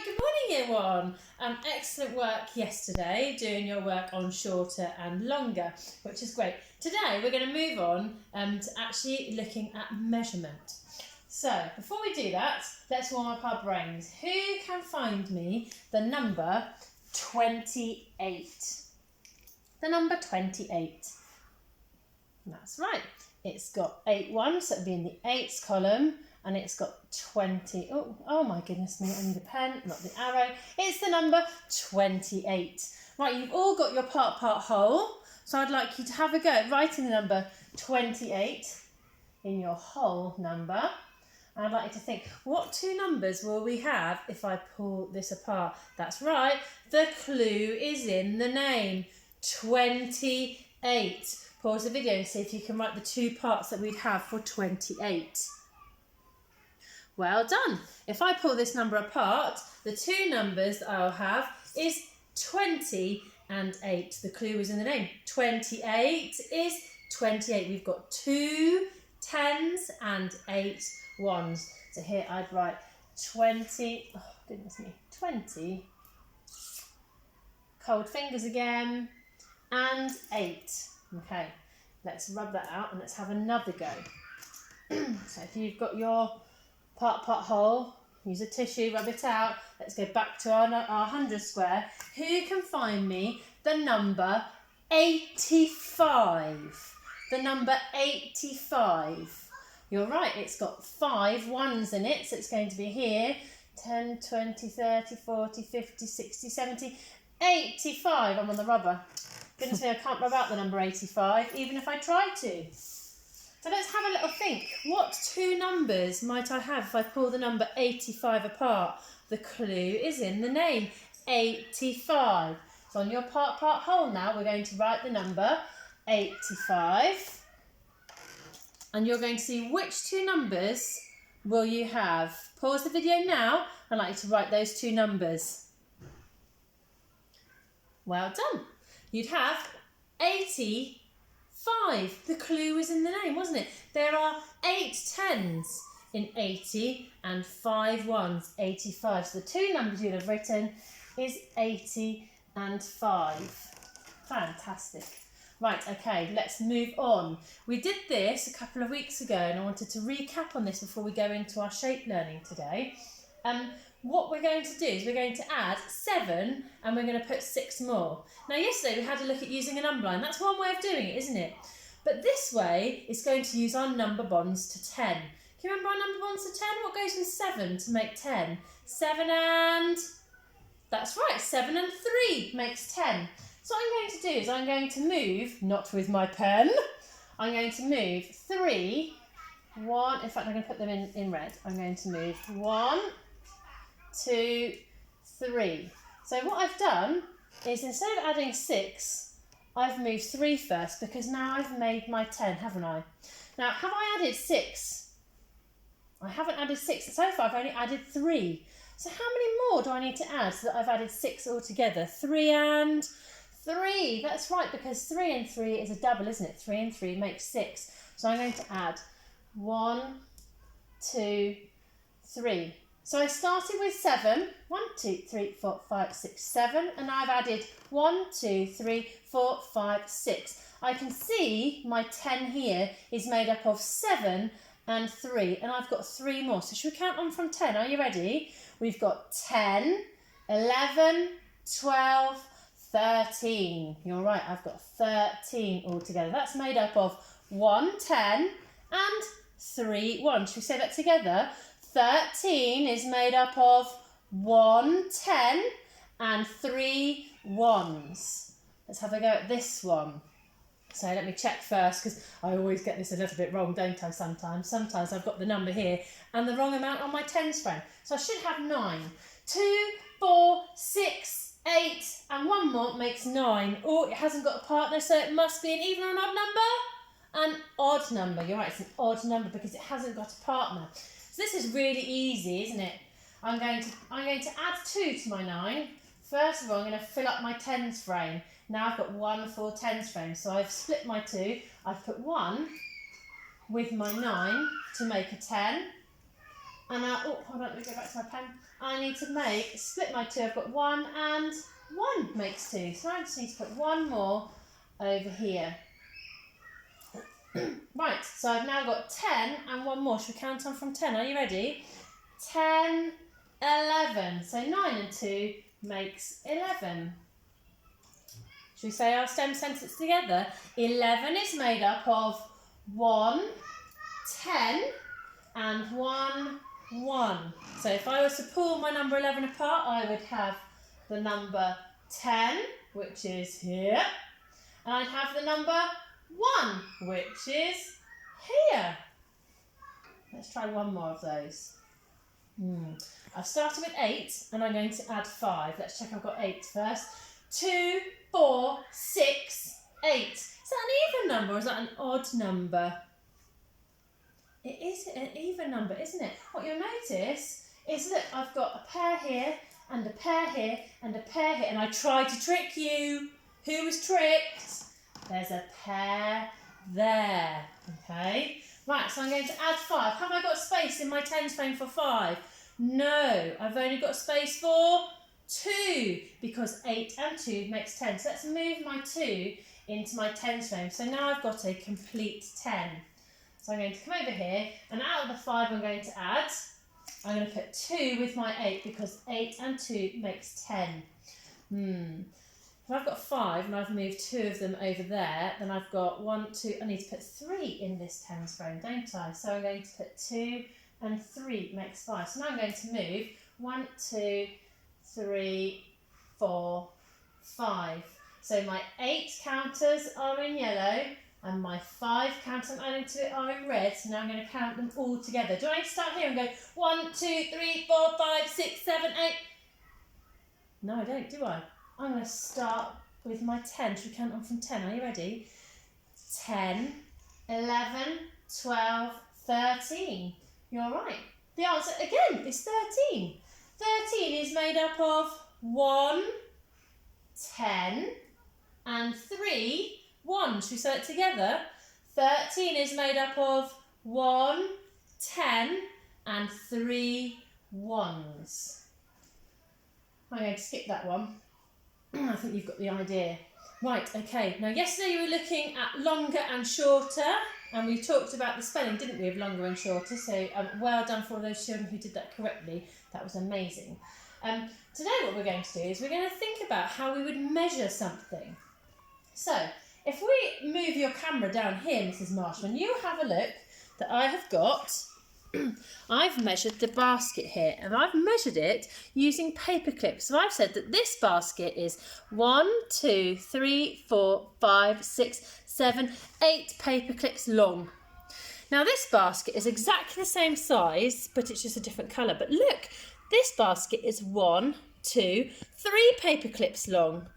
Good morning, year one. Excellent work yesterday, doing your work on shorter and longer, which is great. Today we're going to move on to actually looking at measurement. So before we do that, let's warm up our brains. Who can find me the number 28? The number 28. That's right. It's got 8 ones, so it'll be in the 8s column. And it's got 20. Oh my goodness me, I need a pen, not the arrow. It's the number 28. Right, you've all got your part whole. So I'd like you to have a go at writing the number 28 in your whole number. And I'd like you to think, what two numbers will we have if I pull this apart? That's right, the clue is in the name, 28. Pause the video and see if you can write the two parts that we'd have for 28. Well done. If I pull this number apart, the two numbers that I'll have is 20 and 8. The clue is in the name. 28 is 28. We've got 2 10s and 8 1s. So here I'd write 20, oh goodness me, 20, cold fingers again, and 8. Okay, let's rub that out and let's have another go. So if you've got your part whole, use a tissue, rub it out. Let's go back to our 100 square. Who can find me the number 85? The number 85. You're right, it's got 5 ones in it, so it's going to be here. 10, 20, 30, 40, 50, 60, 70, 85. I'm on the rubber. Goodness me, I can't rub out the number 85, even if I try to. So let's have a little think. What two numbers might I have if I pull the number 85 apart? The clue is in the name, 85. So on your part whole now, we're going to write the number 85. And you're going to see which two numbers will you have. Pause the video now. I'd like you to write those two numbers. Well done. You'd have 85. The clue was in the name, wasn't it? There are 8 10s in 80 and 5 1s, 85. So the two numbers you'd have written is 80 and 5. Fantastic. Right, okay, let's move on. We did this a couple of weeks ago and I wanted to recap on this before we go into our shape learning today. What we're going to do is we're going to add 7 and we're going to put 6 more. Now yesterday we had a look at using an underline. That's one way of doing it, isn't it? But this way is going to use our number bonds to 10. Can you remember our number bonds to 10? What goes with 7 to make 10? 7 and... That's right, 7 and 3 makes 10. So what I'm going to do is I'm going to move, not with my pen, I'm going to move 3, 1, in fact I'm going to put them in red. I'm going to move 1, 2, 3. So what I've done is instead of adding 6, I've moved 3 first because now I've made my 10, haven't I? Now, have I added 6? I haven't added 6. So far, I've only added 3. So how many more do I need to add so that I've added 6 altogether? 3 and 3. That's right, because 3 and 3 is a double, isn't it? 3 and 3 makes 6. So I'm going to add 1, 2, 3. So I started with 7, 1, 2, 3, 4, 5, 6, 7, and I've added 1, 2, 3, 4, 5, 6. I can see my 10 here is made up of 7 and 3, and I've got 3 more. So should we count on from 10? Are you ready? We've got 10, 11, 12, 13. You're right, I've got 13 altogether. That's made up of 1 10 and 3 1. Should we say that together? 13 is made up of 1 10 and 3 1s. Let's have a go at this one. So let me check first because I always get this a little bit wrong, don't I, sometimes? Sometimes I've got the number here and the wrong amount on my tens frame. So I should have 9. 2, 4, 6, 8 and 1 more makes 9. Oh, it hasn't got a partner, so it must be an even or an odd number? An odd number. You're right, it's an odd number because it hasn't got a partner. So this is really easy, isn't it? I'm going to add 2 to my 9. First of all, I'm going to fill up my tens frame. Now I've got 1 full tens frame. So I've split my 2. I've put 1 with my 9 to make a 10. And hold on, let me go back to my pen. I need to split my 2. I've got 1 and 1 makes 2. So I just need to put 1 more over here. Right, so I've now got 10 and 1 more. Should we count on from 10? Are you ready? 10, 11. So 9 and 2 makes 11. Should we say our STEM sentence together? 11 is made up of 1, 10 and 1, 1. So if I was to pull my number 11 apart, I would have the number 10, which is here, and I'd have the number 1, which is here. Let's try one more of those. I've started with 8 and I'm going to add 5. Let's check I've got 8 first. 2, 4, 6, 8. Is that an even number or is that an odd number? It is an even number, isn't it? What you'll notice is that I've got a pair here and a pair here and a pair here, and I tried to trick you. Who was tricked? There's a pair there, okay? Right, so I'm going to add 5. Have I got space in my tens frame for 5? No, I've only got space for 2 because 8 and 2 makes 10. So let's move my 2 into my tens frame. So now I've got a complete 10. So I'm going to come over here, and out of the 5 I'm going to add, I'm going to put 2 with my 8 because 8 and 2 makes 10. If I've got 5 and I've moved 2 of them over there, then I've got 1, 2, I need to put 3 in this tens frame, don't I? So I'm going to put 2 and 3 makes 5. So now I'm going to move 1, 2, 3, 4, 5. So my 8 counters are in yellow and my 5 counters I'm adding to it are in red. So now I'm going to count them all together. Do I need to start here and go 1, 2, 3, 4, 5, 6, 7, 8? No, I don't, do I? I'm going to start with my 10. Should we count on from 10? Are you ready? 10, 11, 12, 13. You're right. The answer, again, is 13. 13 is made up of 1, 10, and 3 1s. Should we say it together? 13 is made up of 1, 10, and 3 1s. I'm going to skip that one. I think you've got the idea. Right, okay. Now, yesterday you were looking at longer and shorter, and we talked about the spelling, didn't we, of longer and shorter? So, well done for all those children who did that correctly. That was amazing. Today what we're going to do is we're going to think about how we would measure something. So, if we move your camera down here, Mrs. Marshman, you have a look that I have got. I've measured the basket here, and I've measured it using paper clips. So I've said that this basket is 1, 2, 3, 4, 5, 6, 7, 8 paper clips long. Now this basket is exactly the same size, but it's just a different colour. But look, this basket is 1, 2, 3 paper clips long.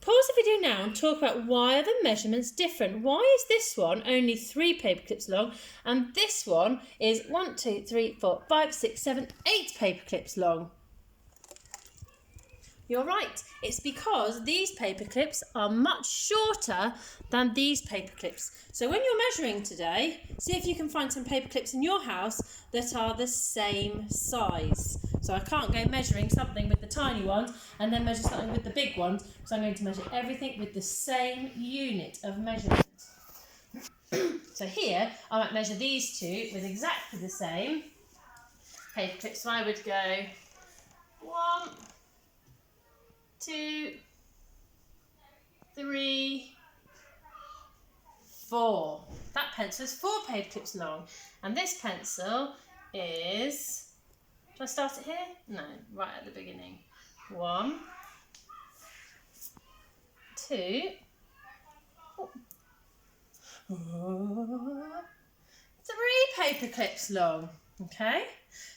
Pause the video now and talk about why are the measurements different. Why is this one only 3 paper clips long and this one is 1, 2, 3, 4, 5, 6, 7, 8 paper clips long? You're right, it's because these paper clips are much shorter than these paper clips. So when you're measuring today, see if you can find some paper clips in your house that are the same size. So I can't go measuring something with the tiny ones and then measure something with the big ones, because I'm going to measure everything with the same unit of measurement. So here, I might measure these two with exactly the same paper clips. So I would go 1, 2, 3, 4. That pencil is 4 paper clips long, and this pencil is, should I start it here? No, right at the beginning. 1, 2, 3 paper clips long. Okay,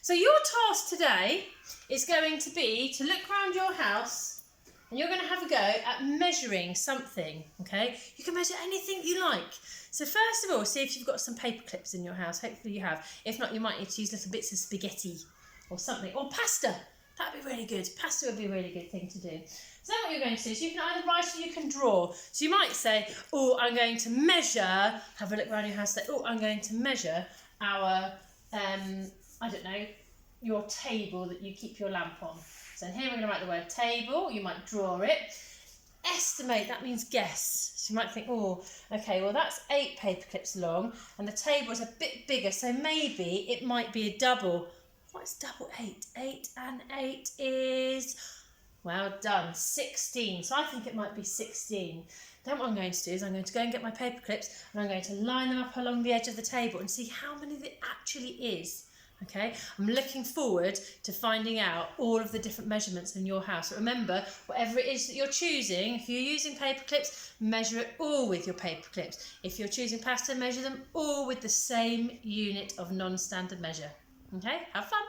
so your task today is going to be to look around your house and you're going to have a go at measuring something. Okay, you can measure anything you like. So first of all, see if you've got some paper clips in your house. Hopefully you have. If not, you might need to use little bits of spaghetti or something, or pasta. That'd be really good. Pasta would be a really good thing to do. So then what you're going to do is you can either write or you can draw. So you might say, oh, I'm going to measure, have a look around your house, say, oh, I'm going to measure our, I don't know, your table that you keep your lamp on. So here we're going to write the word table. You might draw it. Estimate, that means guess. So you might think, oh, okay, well that's 8 paper clips long and the table is a bit bigger, so maybe it might be a double. What's double 8? 8 and 8 is, well done, 16. So I think it might be 16. Then what I'm going to do is I'm going to go and get my paper clips and I'm going to line them up along the edge of the table and see how many there actually is. Okay, I'm looking forward to finding out all of the different measurements in your house. But remember, whatever it is that you're choosing, if you're using paper clips, measure it all with your paper clips. If you're choosing pasta, measure them all with the same unit of non-standard measure. Okay, have fun.